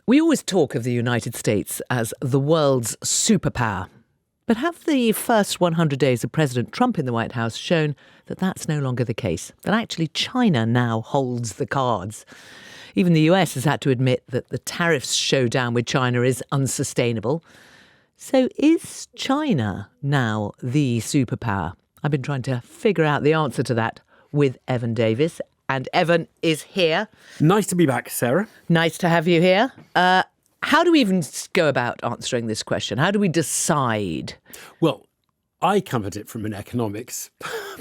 We always talk of the United States as the world's superpower. But have the first 100 days of President Trump in the White House shown that that's no longer the case? That actually China now holds the cards? Even the US has had to admit that the tariffs showdown with China is unsustainable. So is China now the superpower? I've been trying to figure out the answer to that with Evan Davis. And Evan is here. Nice to be back, Sarah. Nice to have you here. How do we even go about answering this question? How do we decide? Well, I come at it from an economics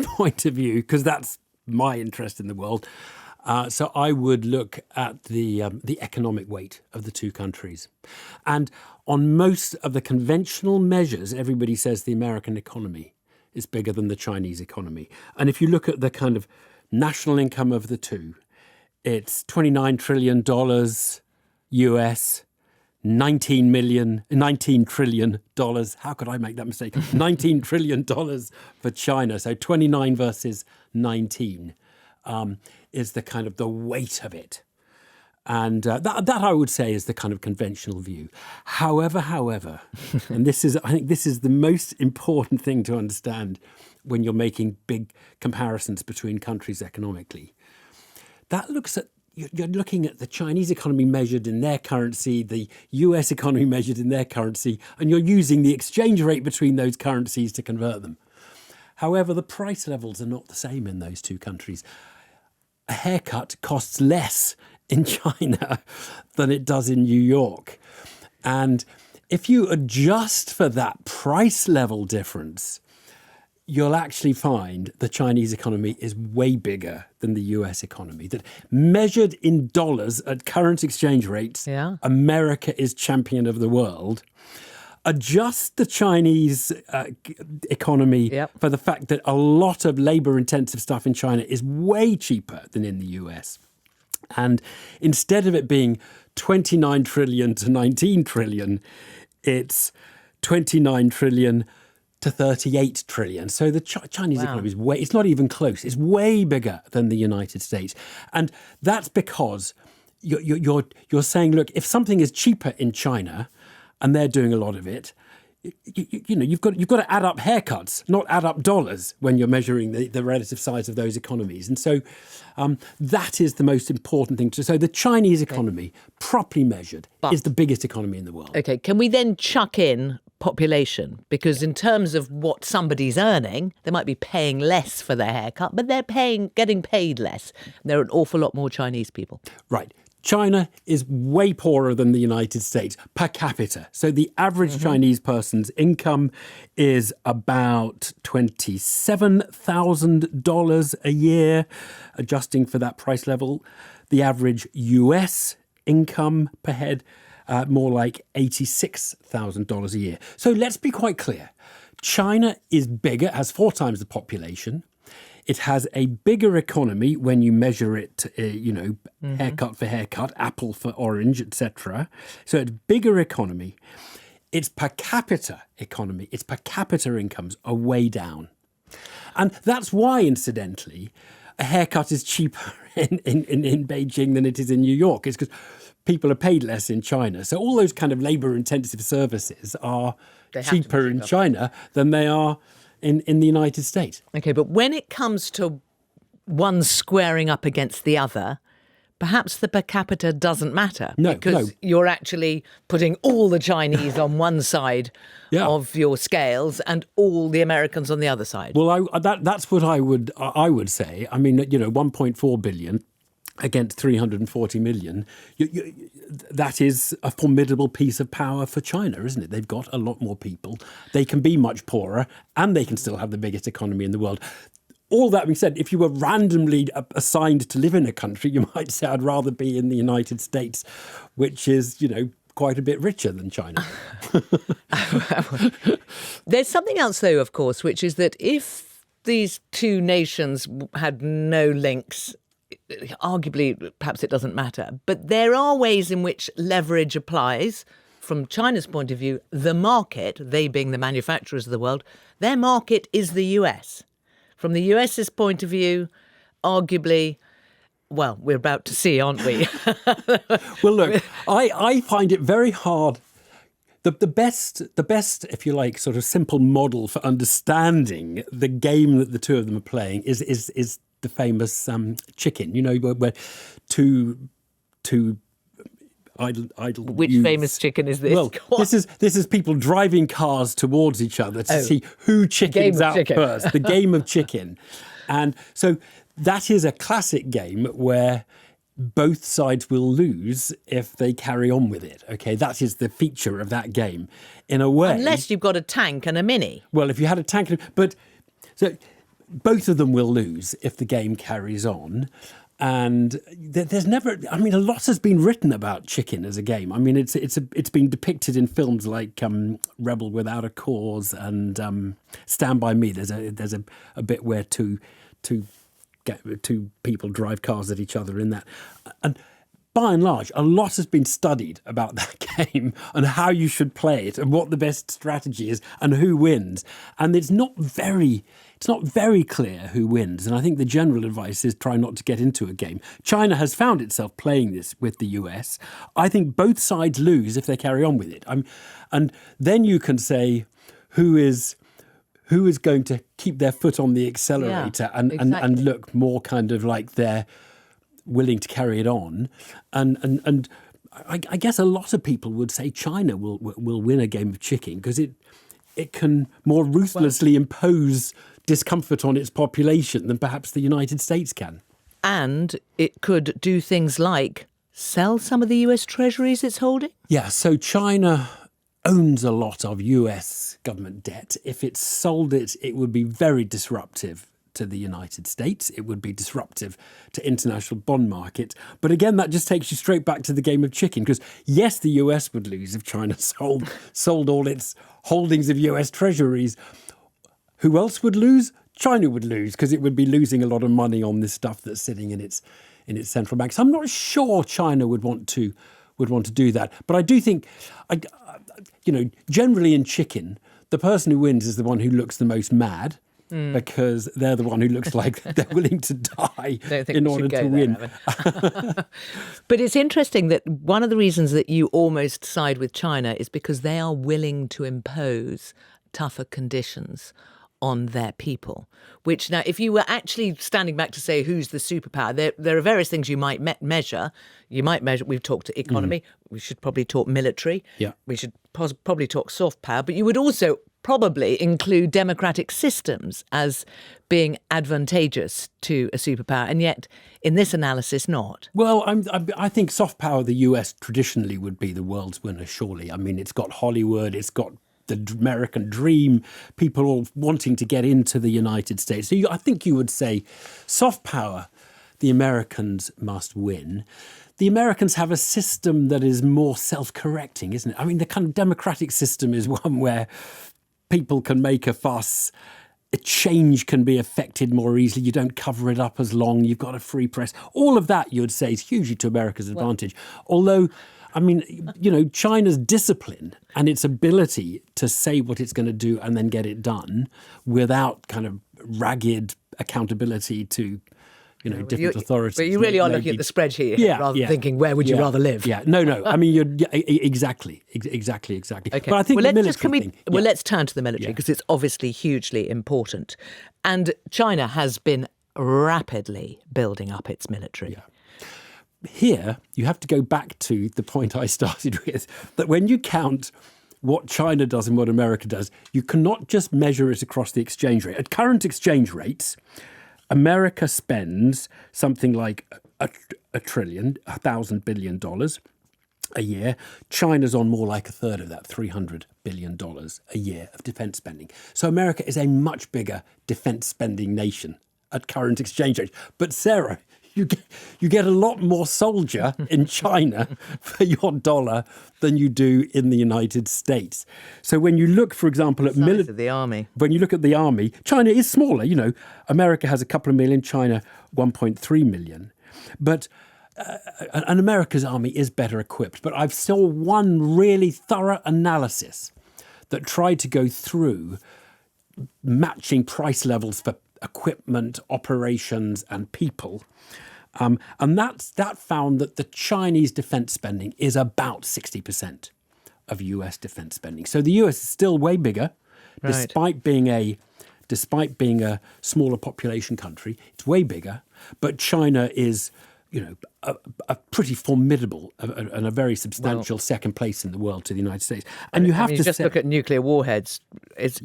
point of view because that's my interest in the world. So I would look at the economic weight of the two countries. And on most of the conventional measures, everybody says the American economy is bigger than the Chinese economy. And if you look at the kind of national income of the two, it's $29 trillion US, $19 trillion. How could I make that mistake? $19 trillion for China. So 29 versus 19 is the kind of the weight of it. And that I would say is the kind of conventional view. However, and I think this is the most important thing to understand when you're making big comparisons between countries economically. You're looking at the Chinese economy measured in their currency, the US economy measured in their currency, and you're using the exchange rate between those currencies to convert them. However, the price levels are not the same in those two countries. A haircut costs less in China than it does in New York. And if you adjust for that price level difference, you'll actually find the Chinese economy is way bigger than the US economy. That measured in dollars at current exchange rates, America is champion of the world. Adjust the Chinese economy for the fact that a lot of labor-intensive stuff in China is way cheaper than in the US. And instead of it being 29 trillion to 19 trillion, it's 29 trillion to 38 trillion. So the Chinese economy is it's not even close. It's way bigger than the United States. And that's because you're saying, look, if something is cheaper in China and they're doing a lot of it, you've got to add up haircuts, not add up dollars when you're measuring the relative size of those economies. And so that is the most important thing. So the Chinese economy, properly measured, is the biggest economy in the world. Okay, can we then chuck in population? Because in terms of what somebody's earning, they might be paying less for their haircut, but they're getting paid less. There are an awful lot more Chinese people. Right. China is way poorer than the United States per capita. So the average Chinese person's income is about $27,000 a year, adjusting for that price level. The average US income per head, more like $86,000 a year. So let's be quite clear. China is bigger, has 4 times the population. It has a bigger economy when you measure it, haircut for haircut, apple for orange, etc. So it's bigger economy. Its per capita economy, its per capita incomes are way down. And that's why, incidentally, a haircut is cheaper in Beijing than it is in New York. It's because people are paid less in China. So all those kind of labor-intensive services are cheaper in China than they are in the United States. Okay, but when it comes to one squaring up against the other, perhaps the per capita doesn't matter. Because you're actually putting all the Chinese on one side of your scales and all the Americans on the other side. Well, that's what I would say. I mean, 1.4 billion against 340 million, that is a formidable piece of power for China, isn't it? They've got a lot more people. They can be much poorer and they can still have the biggest economy in the world. All that being said, if you were randomly assigned to live in a country, you might say, I'd rather be in the United States, which is, quite a bit richer than China. There's something else, though, of course, which is that if these two nations had no links, arguably, perhaps it doesn't matter. But there are ways in which leverage applies. From China's point of view, the market, they being the manufacturers of the world, their market is the US. From the US's point of view, arguably, Well, we're about to see, aren't we? Well, look, I find it very hard. The best, if you like, sort of simple model for understanding the game that the two of them are playing is the famous chicken. You know, where two idle. Which youths. famous chicken is this? Well, this is people driving cars towards each other to see who chickens out chicken. first. The game of chicken, and so that is a classic game where both sides will lose if they carry on with it. Okay, that is the feature of that game, in a way. Unless you've got a tank and a mini. Well, if you had a tank, but so both of them will lose if the game carries on. And there's never, I mean, a lot has been written about chicken as a game. I mean, it's been depicted in films like Rebel Without a Cause and Stand By Me. There's a bit where two people drive cars at each other in that. And by and large, a lot has been studied about that game and how you should play it and what the best strategy is and who wins. And it's not very clear who wins. And I think the general advice is try not to get into a game. China has found itself playing this with the US. I think both sides lose if they carry on with it. And then you can say who is going to keep their foot on the accelerator and look more kind of like they're willing to carry it on. And I guess a lot of people would say China will win a game of chicken because it can more ruthlessly impose discomfort on its population than perhaps the United States can. And it could do things like sell some of the US treasuries it's holding? Yeah, so China owns a lot of US government debt. If it sold it, it would be very disruptive to the United States. It would be disruptive to international bond markets. But again, that just takes you straight back to the game of chicken, because yes, the US would lose if China sold all its holdings of US treasuries. Who else would lose? China would lose, because it would be losing a lot of money on this stuff that's sitting in its central bank. So I'm not sure China would want to do that. But I do think, generally in chicken, the person who wins is the one who looks the most mad. Because they're the one who looks like they're willing to die in order to win. But it's interesting that one of the reasons that you almost side with China is because they are willing to impose tougher conditions on their people. Which now, if you were actually standing back to say who's the superpower, there are various things you might measure. You might measure, we've talked economy, we should probably talk military, we should probably talk soft power, but you would also probably include democratic systems as being advantageous to a superpower, and yet in this analysis not. Well, I think soft power, the US traditionally would be the world's winner, surely. I mean, it's got Hollywood, it's got the American dream, people all wanting to get into the United States. So I think you would say soft power, the Americans must win. The Americans have a system that is more self-correcting, isn't it? I mean, the kind of democratic system is one where people can make a fuss. A change can be affected more easily. You don't cover it up as long. You've got a free press. All of that, you would say, is hugely to America's advantage. Although, I mean, China's discipline and its ability to say what it's going to do and then get it done without kind of ragged accountability to different authorities. But you really are looking at the spread here, rather than thinking, where would you rather live? Yeah, no. I mean, exactly. Okay. But I think the military thing. Let's turn to the military, because it's obviously hugely important. And China has been rapidly building up its military. Yeah. Here, you have to go back to the point I started with, that when you count what China does and what America does, you cannot just measure it across the exchange rate. At current exchange rates, America spends something like $1 trillion, $1,000 billion a year. China's on more like a third of that, $300 billion a year of defence spending. So America is a much bigger defence spending nation at current exchange rates. But Sarah, you get a lot more soldier in China for your dollar than you do in the United States. So when you look, for example, at the army, when you look at the army, China is smaller. America has a couple of million, China 1.3 million. But and America's army is better equipped. But I've saw one really thorough analysis that tried to go through matching price levels for equipment, operations, and people. And that found that the Chinese defense spending is about 60% of US defense spending. So the US is still way bigger, Right. despite being a smaller population country. It's way bigger, but China is, a pretty formidable and a very substantial second place in the world to the United States. And you have to just look at nuclear warheads.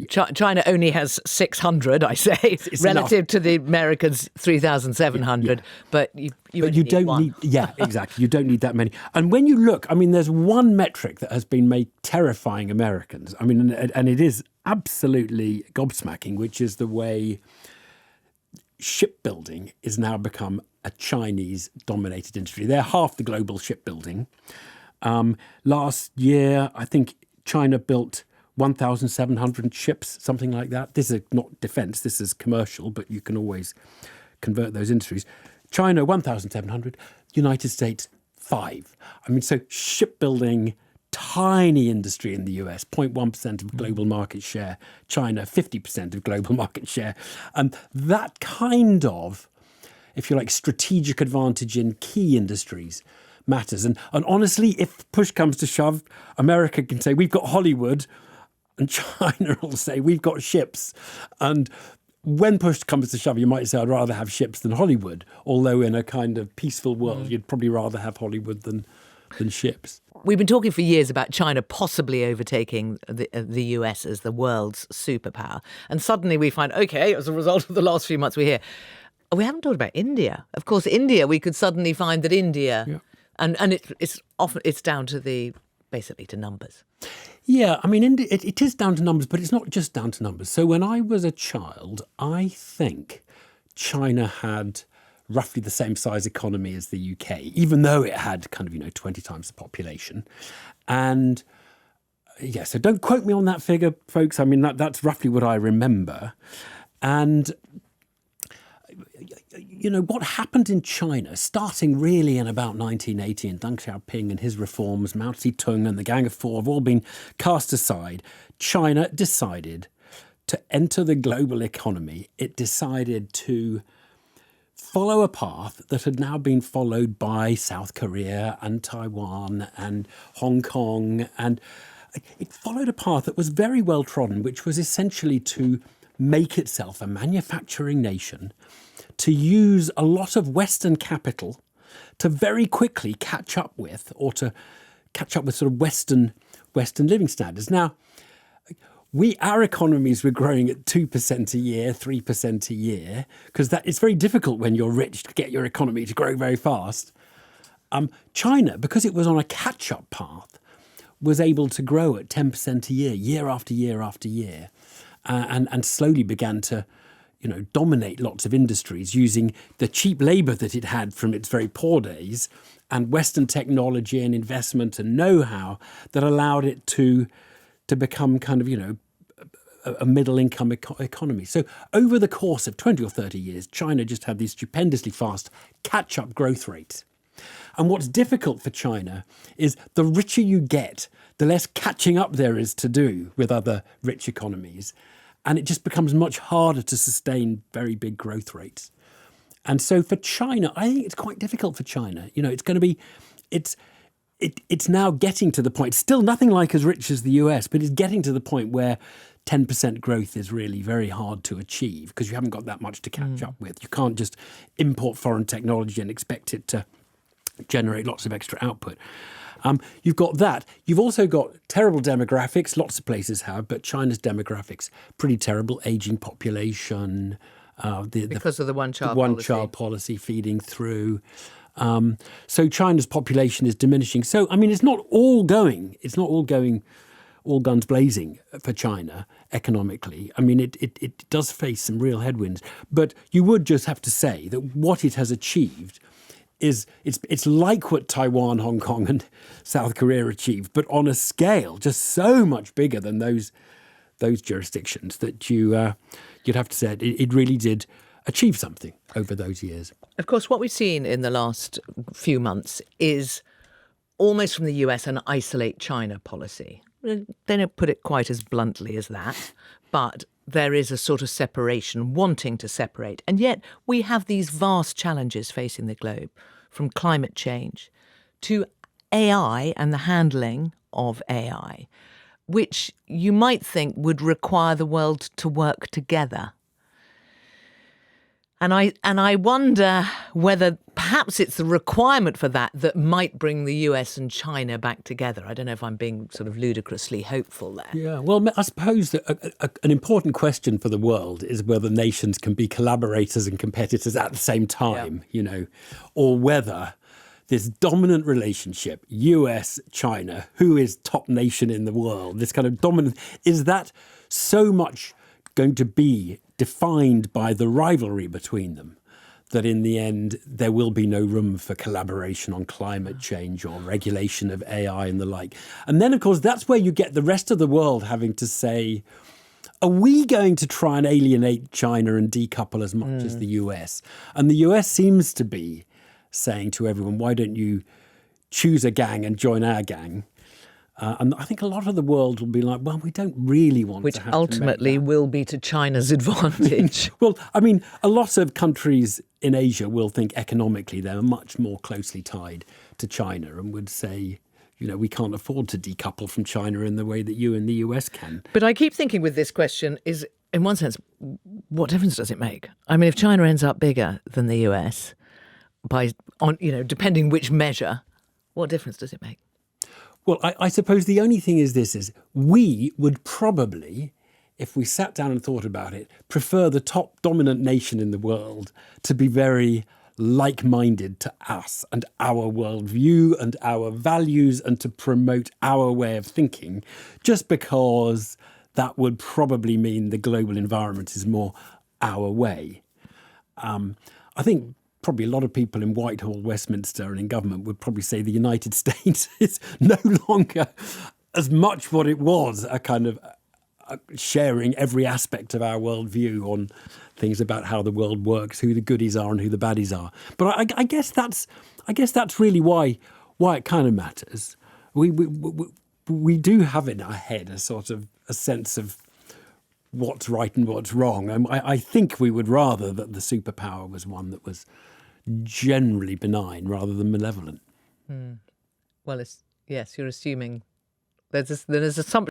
China only has 600, I say, it's relative enough. to the Americans' 3,700. Yeah. But you But don't one. need, yeah, exactly. You don't need that many. And when you look, there's one metric that has been made terrifying Americans. And it is absolutely gobsmacking, which is the way shipbuilding is now become a Chinese-dominated industry. They're half the global shipbuilding. Last year, I think China built 1,700 ships, something like that. This is not defense, this is commercial, but you can always convert those industries. China, 1,700. United States, 5. So shipbuilding, tiny industry in the US, 0.1% of global market share. China, 50% of global market share. And that kind of, if you like, strategic advantage in key industries matters. And honestly, if push comes to shove, America can say, we've got Hollywood, and China will say, we've got ships. And when push comes to shove, you might say, I'd rather have ships than Hollywood. Although in a kind of peaceful world, you'd probably rather have Hollywood than ships. We've been talking for years about China possibly overtaking the US as the world's superpower. And suddenly we find, OK, as a result of the last few months we hear, we haven't talked about India. Of course, India, we could suddenly find that India, Yeah. and it's down to basically to numbers. Yeah, India, it is down to numbers, but it's not just down to numbers. So when I was a child, I think China had roughly the same size economy as the UK, even though it had kind of, 20 times the population. And yeah, so don't quote me on that figure, folks. That's roughly what I remember. And what happened in China, starting really in about 1980, and Deng Xiaoping and his reforms, Mao Zedong and the Gang of Four have all been cast aside. China decided to enter the global economy. It decided to follow a path that had now been followed by South Korea and Taiwan and Hong Kong. And it followed a path that was very well trodden, which was essentially to make itself a manufacturing nation, to use a lot of Western capital to very quickly catch up with sort of Western living standards. Now, our economies were growing at 2% a year, 3% a year, because it's very difficult when you're rich to get your economy to grow very fast. China, because it was on a catch-up path, was able to grow at 10% a year, year after year after year, and slowly began to dominate lots of industries using the cheap labour that it had from its very poor days and Western technology and investment and know-how that allowed it to become kind of, a middle-income economy. So over the course of 20 or 30 years, China just had these stupendously fast catch-up growth rates. And what's difficult for China is the richer you get, the less catching up there is to do with other rich economies. And it just becomes much harder to sustain very big growth rates. And so for China, I think it's quite difficult for China. It's going to be, it's now getting to the point, still nothing like as rich as the US, but it's getting to the point where 10% growth is really very hard to achieve because you haven't got that much to catch up with. You can't just import foreign technology and expect it to generate lots of extra output. You've got that. You've also got terrible demographics. Lots of places have, but China's demographics, pretty terrible. Aging population. Because of the one-child policy. one-child policy feeding through. So China's population is diminishing. So, it's not all going all guns blazing for China economically. It does face some real headwinds. But you would just have to say that what it has achieved is it's like what Taiwan, Hong Kong and South Korea achieved, but on a scale just so much bigger than those jurisdictions that you'd have to say it really did achieve something over those years. Of course, what we've seen in the last few months is almost from the US an isolate China policy. They don't put it quite as bluntly as that, but there is a sort of separation, wanting to separate. And yet we have these vast challenges facing the globe, from climate change to AI and the handling of AI, which you might think would require the world to work together. And I wonder whether perhaps it's the requirement for that might bring the US and China back together. I don't know if I'm being sort of ludicrously hopeful there. Yeah, well, I suppose that an important question for the world is whether nations can be collaborators and competitors at the same time, or whether this dominant relationship, US, China, who is top nation in the world, this kind of dominant, is that so much going to be defined by the rivalry between them that in the end there will be no room for collaboration on climate change or regulation of AI and the like. And then, of course, that's where you get the rest of the world having to say, are we going to try and alienate China and decouple as much as the US? And the US seems to be saying to everyone, why don't you choose a gang and join our gang? And I think a lot of the world will be like, well, we don't really want Which to have ultimately to make that. will be to China's advantage. Well, I mean, a lot of countries in Asia will think economically they're much more closely tied to China and would say, we can't afford to decouple from China in the way that you and the US can. But I keep thinking with this question is, in one sense, what difference does it make? I mean, if China ends up bigger than the US, depending which measure, what difference does it make? Well, I suppose the only thing is we would probably, if we sat down and thought about it, prefer the top dominant nation in the world to be very like-minded to us and our worldview and our values and to promote our way of thinking, just because that would probably mean the global environment is more our way. I think probably a lot of people in Whitehall, Westminster and in government would probably say the United States is no longer as much what it was, a kind of sharing every aspect of our worldview on things about how the world works, who the goodies are and who the baddies are. But I guess that's really why it kind of matters. We do have in our head a sort of a sense of what's right and what's wrong. I think we would rather that the superpower was one that was generally benign rather than malevolent. Well, yes, you're assuming there's assumption.